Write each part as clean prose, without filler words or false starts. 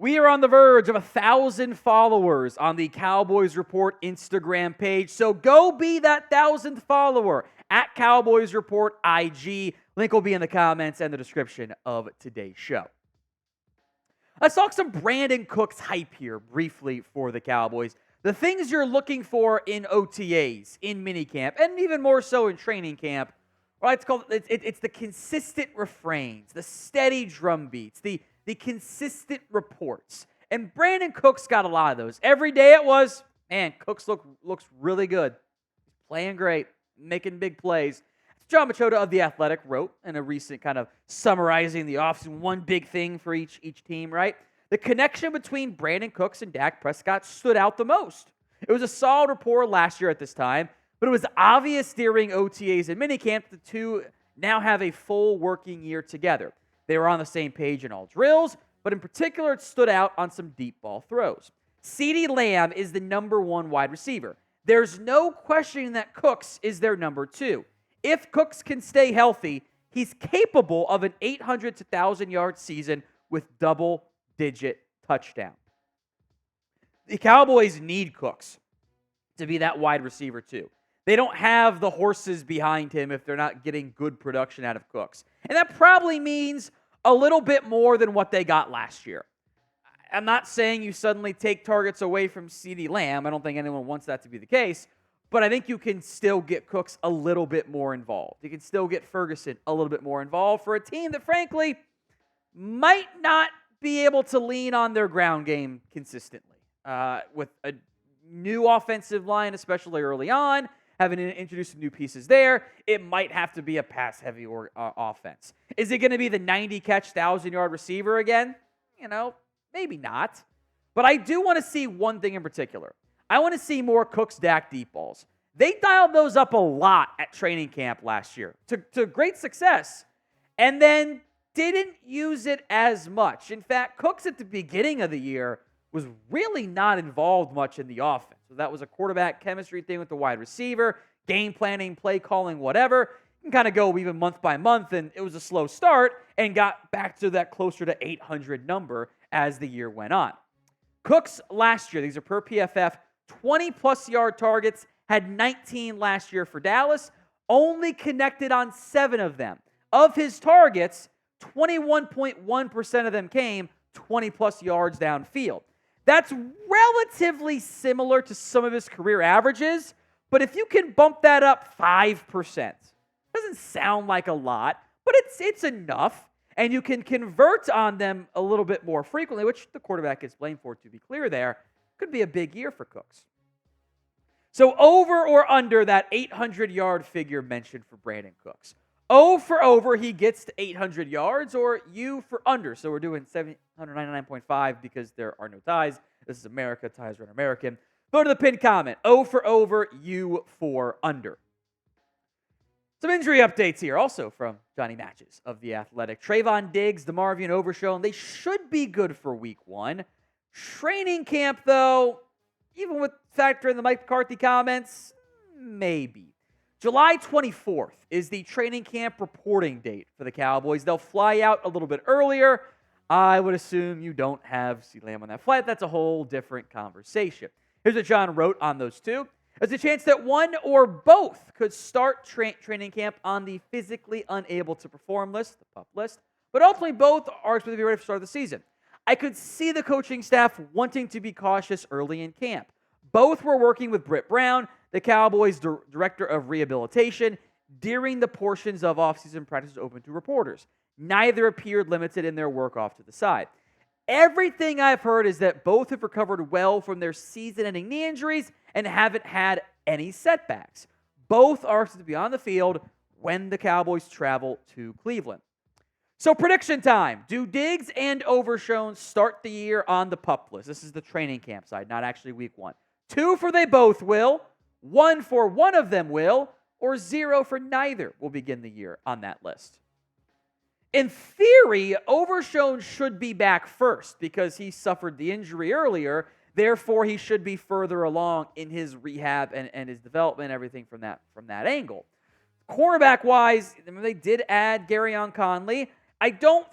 We are on the verge of 1,000 followers on the Cowboys Report Instagram page. So go be that 1,000th follower at Cowboys Report IG. Link will be in the comments and the description of today's show. Let's talk some Brandin Cooks hype here briefly for the Cowboys. The things you're looking for in OTAs, in minicamp, and even more so in training camp, right? It's the consistent refrains, the steady drum beats, the consistent reports. And Brandin Cooks got a lot of those. Every day it was, man, Cooks looks really good. He's playing great, making big plays. John Machota of The Athletic wrote in a recent kind of summarizing the offseason, one big thing for each team, right? The connection between Brandin Cooks and Dak Prescott stood out the most. It was a solid rapport last year at this time, but it was obvious during OTAs and minicamp the two now have a full working year together. They were on the same page in all drills, but in particular, it stood out on some deep ball throws. CeeDee Lamb is the number one wide receiver. There's no questioning that Cooks is their number two. If Cooks can stay healthy, he's capable of an 800 to 1,000-yard season with double-digit touchdown. The Cowboys need Cooks to be that wide receiver too. They don't have the horses behind him if they're not getting good production out of Cooks. And that probably means a little bit more than what they got last year. I'm not saying you suddenly take targets away from CeeDee Lamb. I don't think anyone wants that to be the case. But I think you can still get Cooks a little bit more involved. You can still get Ferguson a little bit more involved for a team that, frankly, might not be able to lean on their ground game consistently. With a new offensive line, especially early on, having to introduce some new pieces there, it might have to be a pass-heavy offense. Is it going to be the 90-catch, 1,000-yard receiver again? Maybe not. But I do want to see one thing in particular. I want to see more Cooks-Dak deep balls. They dialed those up a lot at training camp last year to great success, and then didn't use it as much. In fact, Cooks at the beginning of the year was really not involved much in the offense. So that was a quarterback chemistry thing with the wide receiver, game planning, play calling, whatever. You can kind of go even month by month, and it was a slow start and got back to that closer to 800 number as the year went on. Cooks last year, these are per PFF, 20-plus yard targets, had 19 last year for Dallas, only connected on 7 of them. Of his targets, 21.1% of them came 20-plus yards downfield. That's relatively similar to some of his career averages, but if you can bump that up 5%, doesn't sound like a lot, but it's enough, and you can convert on them a little bit more frequently, which the quarterback gets blamed for, to be clear there. Could be a big year for Cooks. So over or under that 800-yard figure mentioned for Brandin Cooks. O for over, he gets to 800 yards, or U for under. So we're doing 799.5 because there are no ties. This is America, ties run American. Go to the pinned comment. O for over, U for under. Some injury updates here also from Johnny Matches of The Athletic. Trevon Diggs, DeMarvion Overshown, they should be good for week 1. Training camp, though, even with factoring the Mike McCarthy comments, maybe. July 24th is the training camp reporting date for the Cowboys. They'll fly out a little bit earlier. I would assume you don't have CeeDee Lamb on that flight. That's a whole different conversation. Here's what John wrote on those two. There's a chance that one or both could start training camp on the physically unable to perform list, the PUP list, but ultimately both are expected to be ready for the start of the season. I could see the coaching staff wanting to be cautious early in camp. Both were working with Britt Brown, the Cowboys' director of rehabilitation, during the portions of offseason practices open to reporters. Neither appeared limited in their work off to the side. Everything I've heard is that both have recovered well from their season-ending knee injuries and haven't had any setbacks. Both are to be on the field when the Cowboys travel to Cleveland. So prediction time. Do Diggs and Overshown start the year on the PUP list? This is the training camp side, not actually week 1. 2 for they both will, 1 for one of them will, or 0 for neither will begin the year on that list. In theory, Overshown should be back first because he suffered the injury earlier. Therefore, he should be further along in his rehab and his development, everything from that angle. Cornerback-wise, they did add Garyon Conley. I don't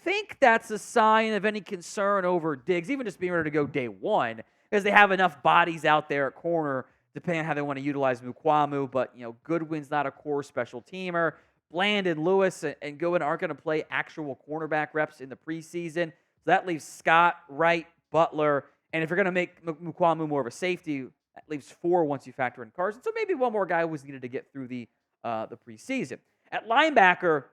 think that's a sign of any concern over Diggs, even just being ready to go day one, because they have enough bodies out there at corner, depending on how they want to utilize Mukuamu. But, Goodwin's not a core special teamer. Bland and Lewis and Goodwin aren't going to play actual cornerback reps in the preseason. So that leaves Scott, Wright, Butler. And if you're going to make Mukuamu more of a safety, that leaves 4 once you factor in Carson. So maybe one more guy was needed to get through the preseason. At linebacker,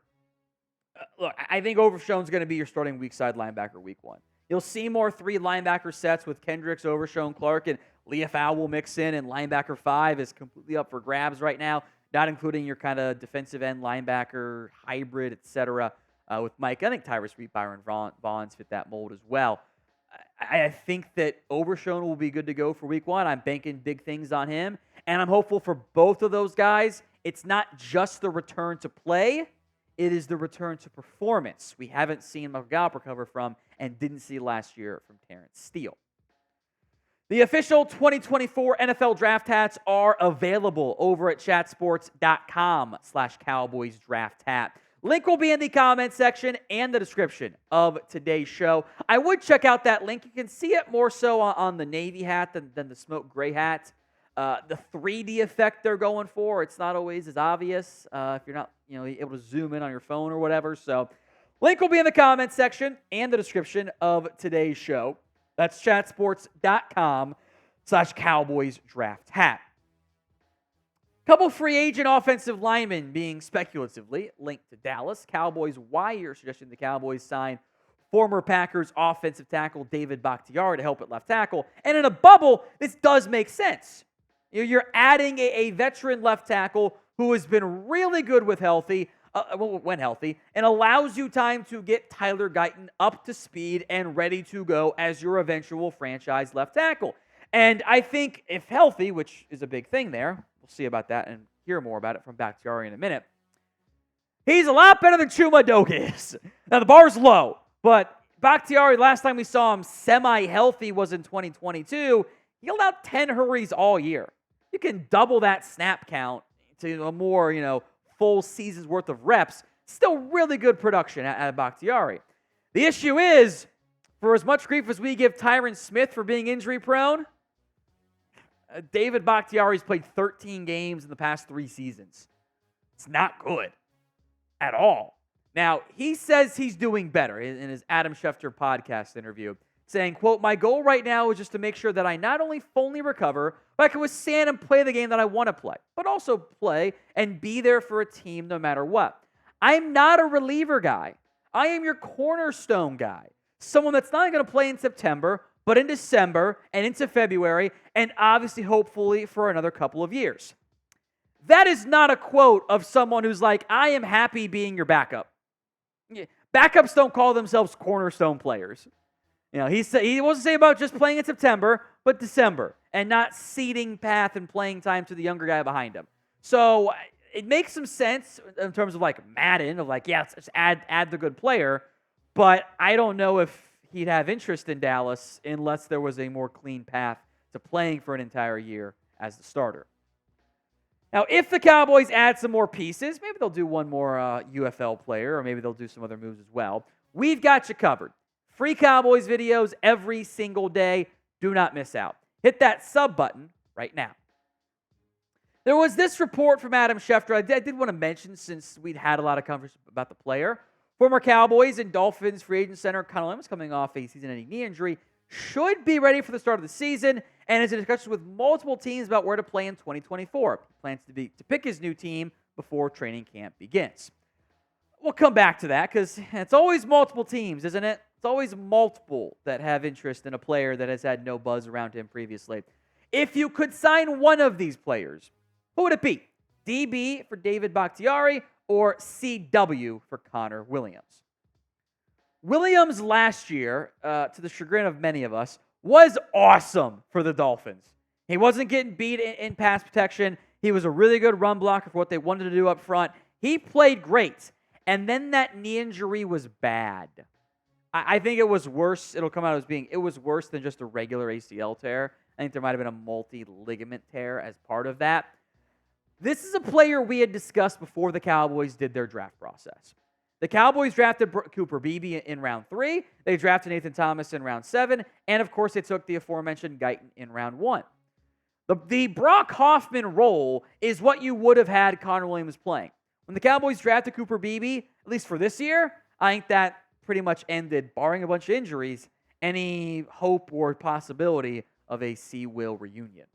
look, I think Overshown's going to be your starting weak side linebacker week 1. You'll see more 3 linebacker sets with Kendricks, Overshown, Clark, and Leafau will mix in, and linebacker 5 is completely up for grabs right now, not including your kind of defensive end linebacker hybrid, etc. With Mike. I think Tyrus Reed, Byron Vaughns fit that mold as well. I think that Overshown will be good to go for week 1. I'm banking big things on him, and I'm hopeful for both of those guys. It's not just the return to play. It is the return to performance we haven't seen Gallup recover from and didn't see last year from Terrence Steele. The official 2024 NFL draft hats are available over at chatsports.com/Cowboys draft hat. Link will be in the comment section and the description of today's show. I would check out that link. You can see it more so on the Navy hat than the smoke gray hat. The 3D effect they're going for, it's not always as obvious if you're not able to zoom in on your phone or whatever. So link will be in the comment section and the description of today's show. That's chatsports.com/Cowboys draft hat. Couple free agent offensive linemen being speculatively linked to Dallas. Cowboys Wire suggesting the Cowboys sign former Packers offensive tackle David Bahktiari to help at left tackle. And in a bubble, this does make sense. You're adding a veteran left tackle who has been really good with when healthy, and allows you time to get Tyler Guyton up to speed and ready to go as your eventual franchise left tackle. And I think if healthy, which is a big thing there, we'll see about that and hear more about it from Bakhtiari in a minute, he's a lot better than Chuma Doak is. Now, the bar's low, but Bakhtiari, last time we saw him semi-healthy was in 2022. He allowed 10 hurries all year. You can double that snap count to a more, full season's worth of reps. Still really good production at Bakhtiari. The issue is, for as much grief as we give Tyron Smith for being injury-prone, David Bakhtiari's played 13 games in the past 3 seasons. It's not good at all. Now, he says he's doing better in his Adam Schefter podcast interview, saying, quote, "My goal right now is just to make sure that I not only fully recover, but I can withstand and play the game that I want to play, but also play and be there for a team no matter what. I'm not a reliever guy. I am your cornerstone guy, someone that's not going to play in September, but in December and into February, and obviously, hopefully, for another couple of years." That is not a quote of someone who's like, I am happy being your backup. Backups don't call themselves cornerstone players. He wasn't saying about just playing in September, but December, and not ceding path and playing time to the younger guy behind him. So it makes some sense in terms of like Madden, of like, let's add the good player, but I don't know if he'd have interest in Dallas unless there was a more clean path to playing for an entire year as the starter. Now, if the Cowboys add some more pieces, maybe they'll do one more UFL player, or maybe they'll do some other moves as well. We've got you covered. Free Cowboys videos every single day. Do not miss out. Hit that sub button right now. There was this report from Adam Schefter I did want to mention, since we'd had a lot of conversation about the player. Former Cowboys and Dolphins free agent center Connell Emmons, coming off a season-ending knee injury, should be ready for the start of the season and is in discussion with multiple teams about where to play in 2024. He plans to pick his new team before training camp begins. We'll come back to that because it's always multiple teams, isn't it? It's always multiple that have interest in a player that has had no buzz around him previously. If you could sign one of these players, who would it be? DB for David Bahktiari or CW for Connor Williams? Williams last year, to the chagrin of many of us, was awesome for the Dolphins. He wasn't getting beat in pass protection. He was a really good run blocker for what they wanted to do up front. He played great. And then that knee injury was bad. I think it was worse. It'll come out as being, it was worse than just a regular ACL tear. I think there might have been a multi-ligament tear as part of that. This is a player we had discussed before the Cowboys did their draft process. The Cowboys drafted Cooper Beebe in round 3. They drafted Nathan Thomas in round 7. And, of course, they took the aforementioned Guyton in round 1. The Brock Hoffman role is what you would have had Connor Williams playing. When the Cowboys drafted Cooper Beebe, at least for this year, I think that pretty much ended, barring a bunch of injuries, any hope or possibility of a C. Will reunion.